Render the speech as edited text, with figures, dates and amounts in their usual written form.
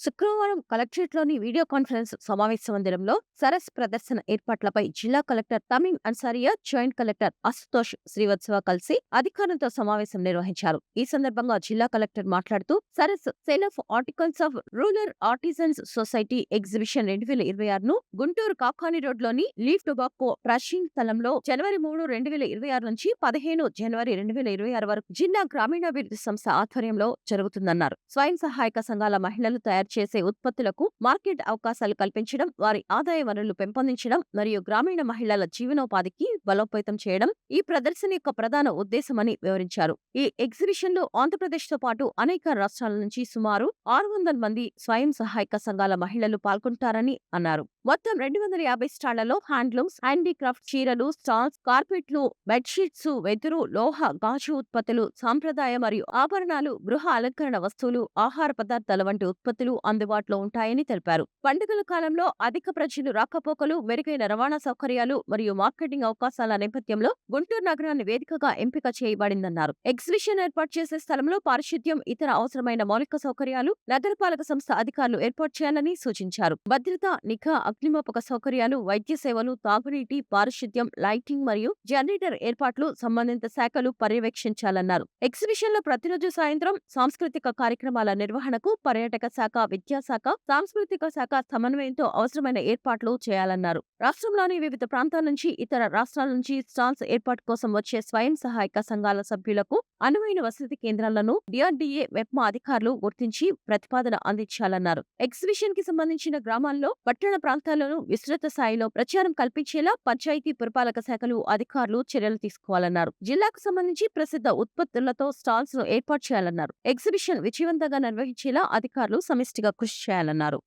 శుక్రవారం కలెక్టరేట్లోని video conference సమావేశ మందిరంలో సరస్ ప్రదర్శన ఏర్పాట్లపై జిల్లా collector Tamim Ansariya, joint collector Ashutosh Srivastava కలిసి అధికారులతో సమావేశం నిర్వహించారు. ఈ సందర్భంగా జిల్లా కలెక్టర్ మాట్లాడుతూ Saras sale of articles of rural artisans society exhibition 2026ను గుంటూరు కాకాని రోడ్లోని లీఫ్ టొబాకో క్రషింగ్ స్థలంలో జనవరి 3, 2026 నుంచి 15 జనవరి 2026 వరకు జిల్లా గ్రామీణాభివృద్ధి సంస్థ ఆధ్వర్యంలో జరుగుతుందన్నారు. స్వయం సహాయక సంఘాల మహిళలు తయారు చేసే ఉత్పత్తులకు మార్కెట్ అవకాశాలు కల్పించడం, వారి ఆదాయ వనరులు పెంపొందించడం మరియు గ్రామీణ మహిళల జీవనోపాధికి బలోపేతం చేయడం ఈ ప్రదర్శన యొక్క ప్రధాన ఉద్దేశమని వివరించారు. ఈ ఎగ్జిబిషన్ లో ఆంధ్రప్రదేశ్ తో పాటు అనేక రాష్ట్రాల నుంచి సుమారు 600 మంది స్వయం సహాయక సంఘాల మహిళలు పాల్గొంటారని అన్నారు. మొత్తం 250 స్టాళ్లలో హ్యాండ్లూమ్స్, హ్యాండీక్రాఫ్ట్, చీరలు, స్టాల్స్, కార్పెట్లు, బెడ్షీట్స్, వెదురు, లోహ, గాజు ఉత్పత్తులు, సాంప్రదాయ మరియు ఆభరణాలు, గృహ అలంకరణ వస్తువులు, ఆహార పదార్థాల వంటి ఉత్పత్తులు అందుబాటులో ఉంటాయని తెలిపారు. పండుగల కాలంలో అధిక ప్రజలు రాకపోకలు, మెరుగైన రవాణా సౌకర్యాలు మరియు మార్కెటింగ్ అవకాశాల నేపథ్యంలో గుంటూరు నగరాన్ని వేదికగా ఎంపిక చేయబడిందన్నారు. ఎగ్జిబిషన్ ఏర్పాటు చేసే స్థలంలో పారిశుద్ధ్యం, ఇతర అవసరమైన మౌలిక సౌకర్యాలు నగరపాలక సంస్థ అధికారులు ఏర్పాటు చేయాలని సూచించారు. భద్రత, నిఘా, అగ్నిమాపక సౌకర్యాలు, వైద్య సేవలు, తాగునీటి, పారిశుద్ధ్యం, లైటింగ్ మరియు జనరేటర్ ఏర్పాట్లు సంబంధిత శాఖలు పర్యవేక్షించాలన్నారు. ఎగ్జిబిషన్ లో ప్రతిరోజు సాయంత్రం సాంస్కృతిక కార్యక్రమాల నిర్వహణకు పర్యాటక శాఖ, విద్యాశాఖ, సాంస్కృతిక శాఖ సమన్వయంతో అవసరమైన ఏర్పాట్లు చేయాలన్నారు. రాష్ట్రంలోని వివిధ ప్రాంతాల నుంచి, ఇతర రాష్ట్రాల నుంచి స్టాల్స్ ఏర్పాటు కోసం వచ్చే స్వయం సహాయక సంఘాల సభ్యులకు అనువైన వసతి కేంద్రాలను డిఆర్డీఏ, మెప్మా అధికారులు గుర్తించి ప్రతిపాదన అందించాలన్నారు. ఎగ్జిబిషన్ కి సంబంధించిన గ్రామాల్లో, పట్టణ ప్రాంతాల్లోనూ విస్తృత స్థాయిలో ప్రచారం కల్పించేలా పంచాయతీ పురపాలక శాఖలు, అధికారులు చర్యలు తీసుకోవాలన్నారు. జిల్లాకు సంబంధించి ప్రసిద్ధ ఉత్పత్తులతో స్టాల్స్ ను ఏర్పాటు చేయాలన్నారు. ఎగ్జిబిషన్ విజయవంతంగా నిర్వహించేలా అధికారులు సమిష్టిగా కృషి చేయాలన్నారు.